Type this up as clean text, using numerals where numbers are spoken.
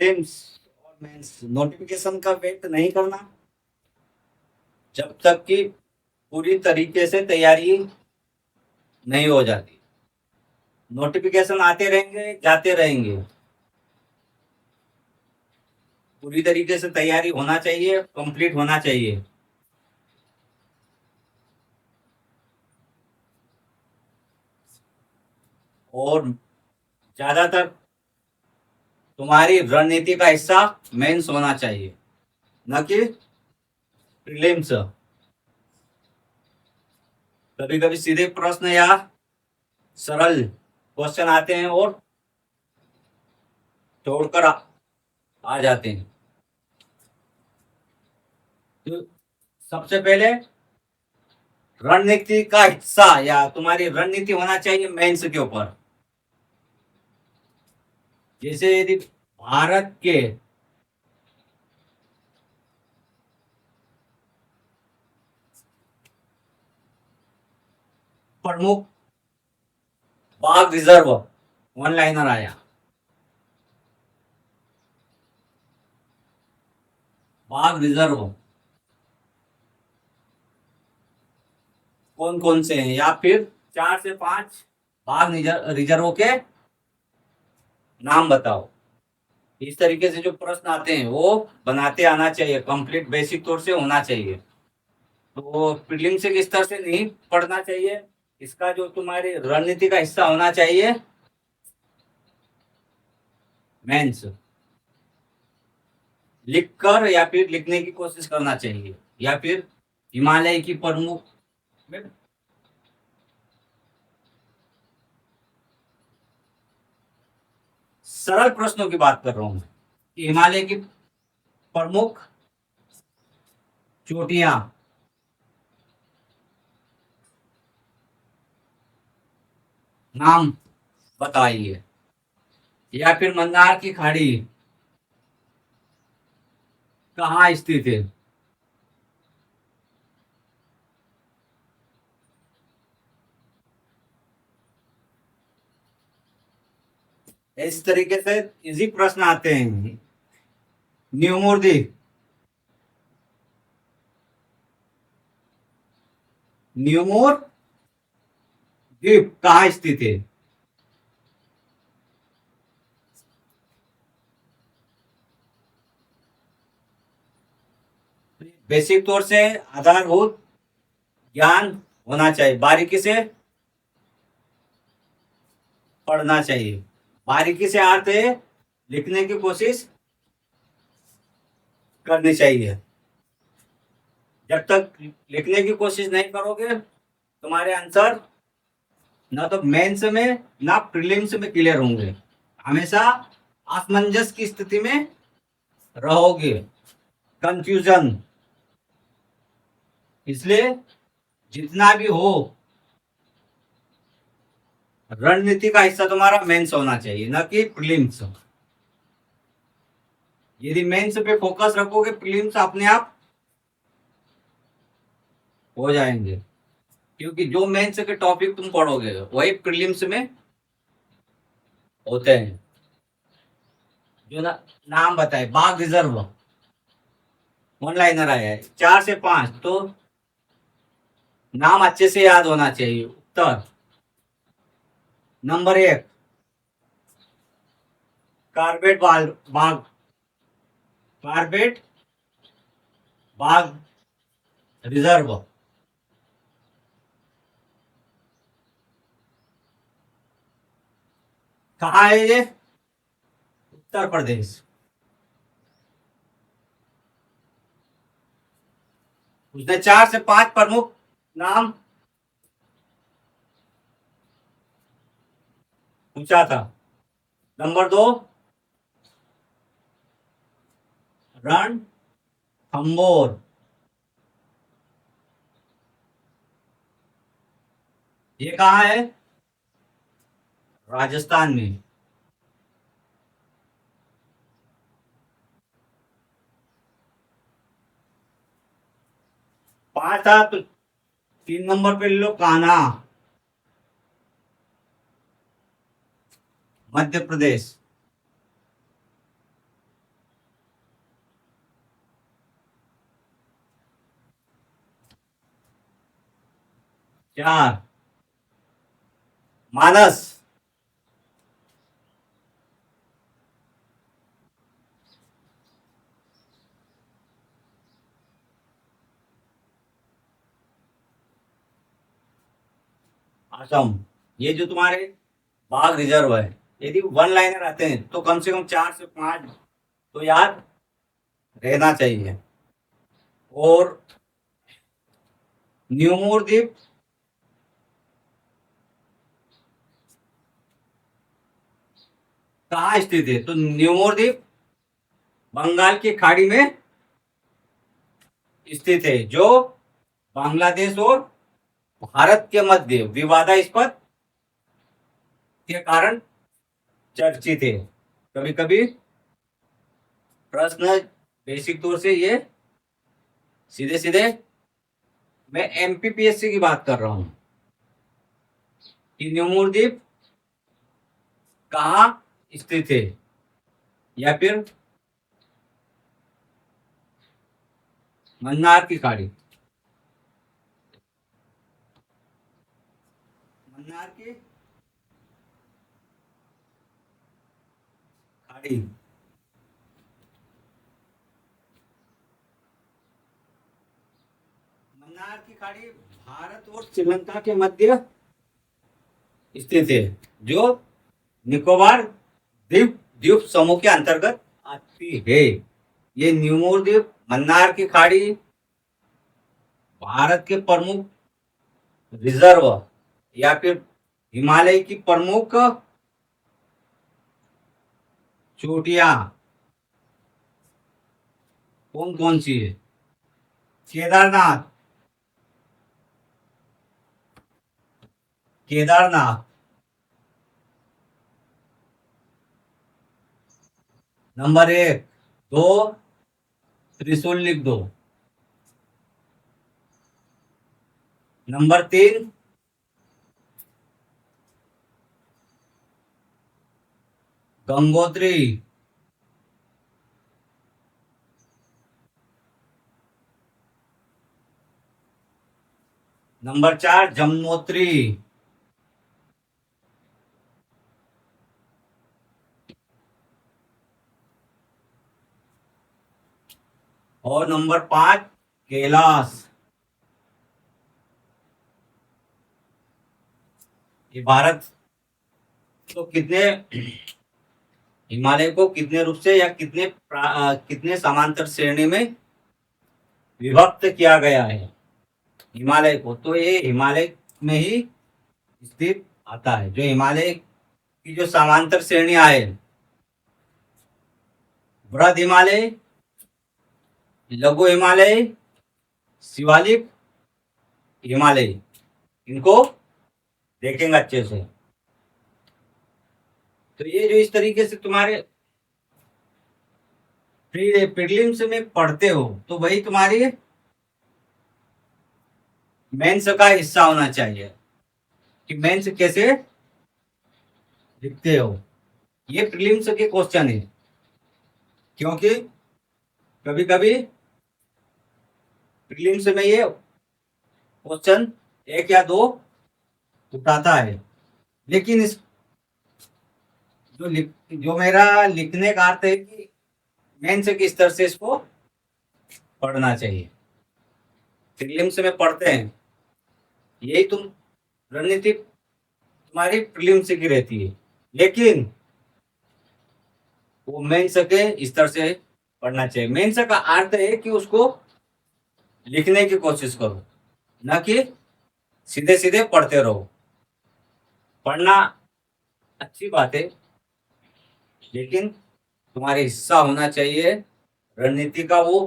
Prelims और mains notification का wait नहीं करना जब तक कि पूरी तरीके से तैयारी नहीं हो जाती। नोटिफिकेशन आते रहेंगे, जाते रहेंगे। पूरी तरीके से तैयारी होना चाहिए, कंप्लीट होना चाहिए। और ज्यादातर तुम्हारी रणनीति का हिस्सा मेंस होना चाहिए, न कि प्रीलिम्स। कभी कभी सीधे प्रश्न या सरल क्वेश्चन आते हैं और छोड़कर आ जाते हैं। तो सबसे पहले रणनीति का हिस्सा या तुम्हारी रणनीति होना चाहिए मेंस के ऊपर। जैसे यदि भारत के प्रमुख बाघ रिजर्व वन लाइनर आया, बाघ रिजर्व कौन कौन से हैं, या फिर 4 से 5 बाघ रिजर्वों के नाम बताओ। इस तरीके से जो प्रश्न आते हैं वो बनाते आना चाहिए, कंप्लीट बेसिक तौर से होना चाहिए। तो प्रीलिम्स के स्तर से नहीं पढ़ना चाहिए, इसका जो तुम्हारी रणनीति का हिस्सा होना चाहिए मेंस। लिखकर या फिर लिखने की कोशिश करना चाहिए, या फिर हिमालय की प्रमुख में सरल प्रश्नों की बात कर रहा हूं कि हिमालय की प्रमुख चोटियां नाम बताइए, या फिर मंदार की खाड़ी कहाँ स्थित है। इस तरीके से इजी प्रश्न आते हैं। न्यूमोर्दी न्यूमोर द्वीप कहाँ स्थित है। बेसिक तौर से आधारभूत ज्ञान होना चाहिए, बारीकी से पढ़ना चाहिए। बारीकी से अर्थ है लिखने की कोशिश करनी चाहिए। जब तक लिखने की कोशिश नहीं करोगे तुम्हारे आंसर ना तो मेंस में ना प्रीलिम्स में क्लियर होंगे। हमेशा असमंजस की स्थिति में रहोगे, कंफ्यूजन। इसलिए जितना भी हो रणनीति का हिस्सा तुम्हारा मेंस होना चाहिए, न कि प्रीलिम्स। यदि मेंस पे फोकस रखोगे प्रीलिम्स अपने आप हो जाएंगे, क्योंकि जो मेंस के टॉपिक तुम पढ़ोगे वही प्रीलिम्स में होते हैं। जो नाम बताए, बाघ रिजर्व वन लाइनर आया है 4 से 5, तो नाम अच्छे से याद होना चाहिए। उत्तर नंबर 1 कार्बेट बाघ, कार्बेट बाघ रिजर्व। कहाँ है ये? उत्तर प्रदेश। उसने 4 से 5 प्रमुख नाम पूछा था। नंबर 2 रणथंबोर, ये कहाँ है? राजस्थान में। 5 था तो 3 नंबर पे ले लो कान्हा, मध्य प्रदेश। 4 मानस, असम। ये जो तुम्हारे बाघ रिजर्व है, यदि वन लाइनर आते हैं तो कम से कम 4 से 5 तो याद रहना चाहिए। और न्यूमोर द्वीप कहाँ स्थित है? तो न्यूमोर द्वीप बंगाल की खाड़ी में स्थित है, जो बांग्लादेश और भारत के मध्य विवादास्पद के कारण चर्चित है। कभी कभी प्रश्न बेसिक तौर से ये सीधे सीधे, मैं एमपीपीएससी की बात कर रहा हूं कि न्यूमोर द्वीप कहाँ स्थित है, या फिर मन्नार की खाड़ी, मन्नार की खाड़ी। मन्नार की खाड़ी भारत और श्रीलंका के मध्य स्थित है, जो निकोबार द्वीप द्वीप समूह के अंतर्गत आती है। ये न्यूमोर द्वीप, मन्नार की खाड़ी भारत के प्रमुख रिजर्व या फिर हिमालय की प्रमुख चोटियां कौन कौन सी है? केदारनाथ, केदारनाथ नंबर 1, 2 त्रिशूल लिख दो। नंबर 3 गंगोत्री। नंबर 4 जमुनोत्री। और नंबर 5 कैलाश। ये भारत तो कितने हिमालय को कितने रूप से या कितने समांतर श्रेणी में विभक्त किया गया है हिमालय को? तो ये हिमालय में ही स्थित आता है। जो हिमालय की जो समांतर श्रेणियां है, बृहद हिमालय, लघु हिमालय, शिवालिक हिमालय, इनको देखेंगे अच्छे से। तो ये जो इस तरीके से तुम्हारे प्रीलिम्स में पढ़ते हो, तो वही तुम्हारी मेंस का हिस्सा होना चाहिए कि मेंस कैसे लिखते हो। ये प्रीलिम्स के क्वेश्चन है, क्योंकि कभी कभी प्रीलिम्स में ये क्वेश्चन 1 या 2 उठाता है। लेकिन इस जो मेरा लिखने का अर्थ है कि मेंस के स्तर से इसको पढ़ना चाहिए। प्रीलिम्स में पढ़ते हैं, यही तुम रणनीति तुम्हारी प्रीलिम्स की रहती है, लेकिन वो मेंस के स्तर से पढ़ना चाहिए। मेंस का अर्थ है कि उसको लिखने की कोशिश करो, न कि सीधे सीधे पढ़ते रहो। पढ़ना अच्छी बात है, लेकिन तुम्हारे हिस्सा होना चाहिए रणनीति का वो